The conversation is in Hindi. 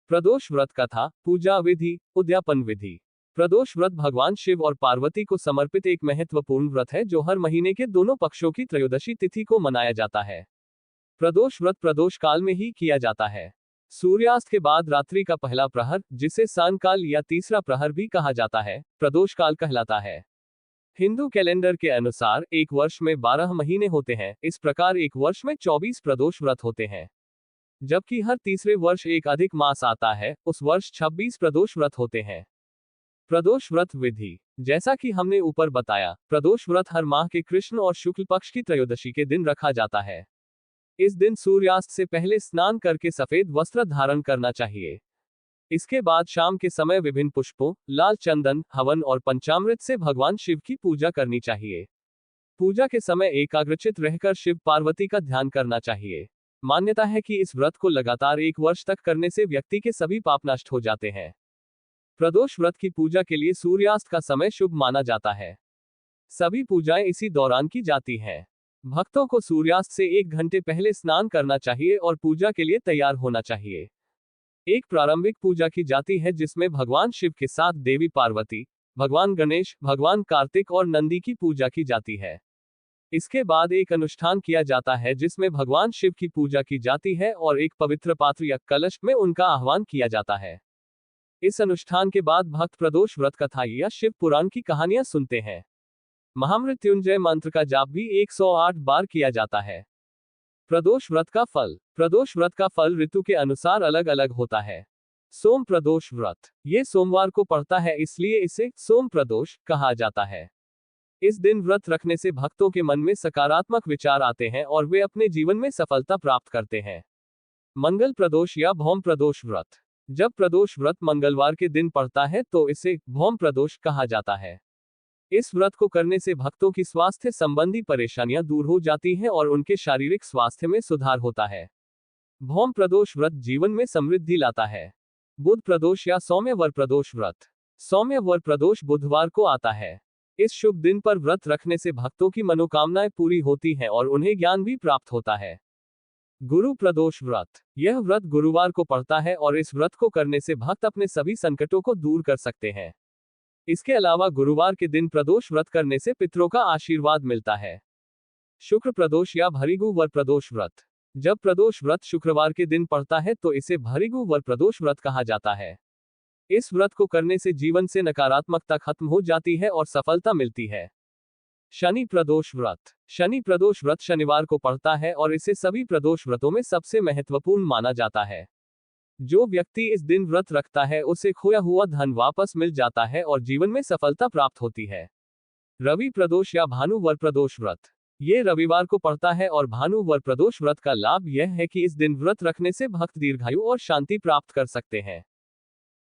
प्रदोष व्रत कथा, पूजा विधि, उद्यापन विधि। प्रदोष व्रत भगवान शिव और पार्वती को समर्पित एक महत्वपूर्ण व्रत है जो हर महीने के दोनों पक्षों की त्रयोदशी तिथि को मनाया जाता है। प्रदोष व्रत प्रदोष काल में ही किया जाता है। सूर्यास्त के बाद रात्रि का पहला प्रहर, जिसे सान काल या तीसरा प्रहर भी कहा जाता है, प्रदोष काल कहलाता है। हिंदू कैलेंडर के अनुसार एक वर्ष में 12 महीने होते हैं, इस प्रकार एक वर्ष में 24 प्रदोष व्रत होते हैं। जबकि हर तीसरे वर्ष एक अधिक मास आता है, उस वर्ष 26 प्रदोष व्रत होते हैं। प्रदोष व्रत विधि। जैसा कि हमने ऊपर बताया, प्रदोष व्रत हर माह के कृष्ण और शुक्ल पक्ष की त्रयोदशी के दिन रखा जाता है। इस दिन सूर्यास्त से पहले स्नान करके सफेद वस्त्र धारण करना चाहिए। इसके बाद शाम के समय विभिन्न पुष्पों, लाल चंदन, हवन और पंचामृत से भगवान शिव की पूजा करनी चाहिए। पूजा के समय एकाग्रचित रहकर शिव पार्वती का ध्यान करना चाहिए। मान्यता है कि इस व्रत को लगातार एक वर्ष तक करने से व्यक्ति के सभी पाप नष्ट हो जाते हैं। प्रदोष व्रत की पूजा के लिए सूर्यास्त का समय शुभ माना जाता है। सभी पूजाएं इसी दौरान की जाती हैं। भक्तों को सूर्यास्त से 1 घंटे पहले स्नान करना चाहिए और पूजा के लिए तैयार होना चाहिए। एक प्रारंभिक पूजा की जाती है जिसमें भगवान शिव के साथ देवी पार्वती, भगवान गणेश, भगवान कार्तिक और नंदी की पूजा की जाती है। इसके बाद एक अनुष्ठान किया जाता है जिसमें भगवान शिव की पूजा की जाती है और एक पवित्र पात्र या कलश में उनका आह्वान किया जाता है। इस अनुष्ठान के बाद भक्त प्रदोष व्रत कथा या शिव पुराण की कहानियां सुनते हैं। महामृत्युंजय मंत्र का जाप भी 108 बार किया जाता है। प्रदोष व्रत का फल। प्रदोष व्रत का फल ऋतु के अनुसार अलग अलग होता है। सोम प्रदोष व्रत। ये सोमवार को पड़ता है, इसलिए इसे सोम प्रदोष कहा जाता है। इस दिन व्रत रखने से भक्तों के मन में सकारात्मक विचार आते हैं और वे अपने जीवन में सफलता प्राप्त करते हैं। मंगल प्रदोष या भौम प्रदोष व्रत। जब प्रदोष व्रत मंगलवार के दिन पड़ता है तो इसे भौम प्रदोष कहा जाता है। इस व्रत को करने से भक्तों की स्वास्थ्य संबंधी परेशानियां दूर हो जाती हैं और उनके शारीरिक स्वास्थ्य में सुधार होता है। भौम प्रदोष व्रत जीवन में समृद्धि लाता है। बुध प्रदोष या सौम्य वर प्रदोष व्रत। सौम्य वर प्रदोष बुधवार को आता है। इस शुभ दिन पर व्रत रखने से भक्तों की मनोकामनाएं पूरी होती हैं और उन्हें ज्ञान भी प्राप्त होता है। गुरु प्रदोष व्रत। यह व्रत गुरुवार को पड़ता है और इस व्रत को करने से भक्त अपने सभी संकटों को दूर कर सकते हैं। इसके अलावा गुरुवार के दिन प्रदोष व्रत करने से पितरों का आशीर्वाद मिलता है। शुक्र प्रदोष या भृगु वर प्रदोष व्रत। जब प्रदोष व्रत शुक्रवार के दिन पड़ता है तो इसे भृगु वर प्रदोष व्रत कहा जाता है। इस व्रत को करने से जीवन से नकारात्मकता खत्म हो जाती है और सफलता मिलती है। शनि प्रदोष व्रत। शनि प्रदोष व्रत शनिवार को पड़ता है और इसे सभी प्रदोष व्रतों में सबसे महत्वपूर्ण माना जाता है। जो व्यक्ति इस दिन व्रत रखता है उसे खोया हुआ धन वापस मिल जाता है और जीवन में सफलता प्राप्त होती है। रवि प्रदोष या भानु वर प्रदोष व्रत। ये रविवार को पड़ता है और भानु वर प्रदोष व्रत का लाभ यह है कि इस दिन व्रत रखने से भक्त दीर्घायु और शांति प्राप्त कर सकते हैं।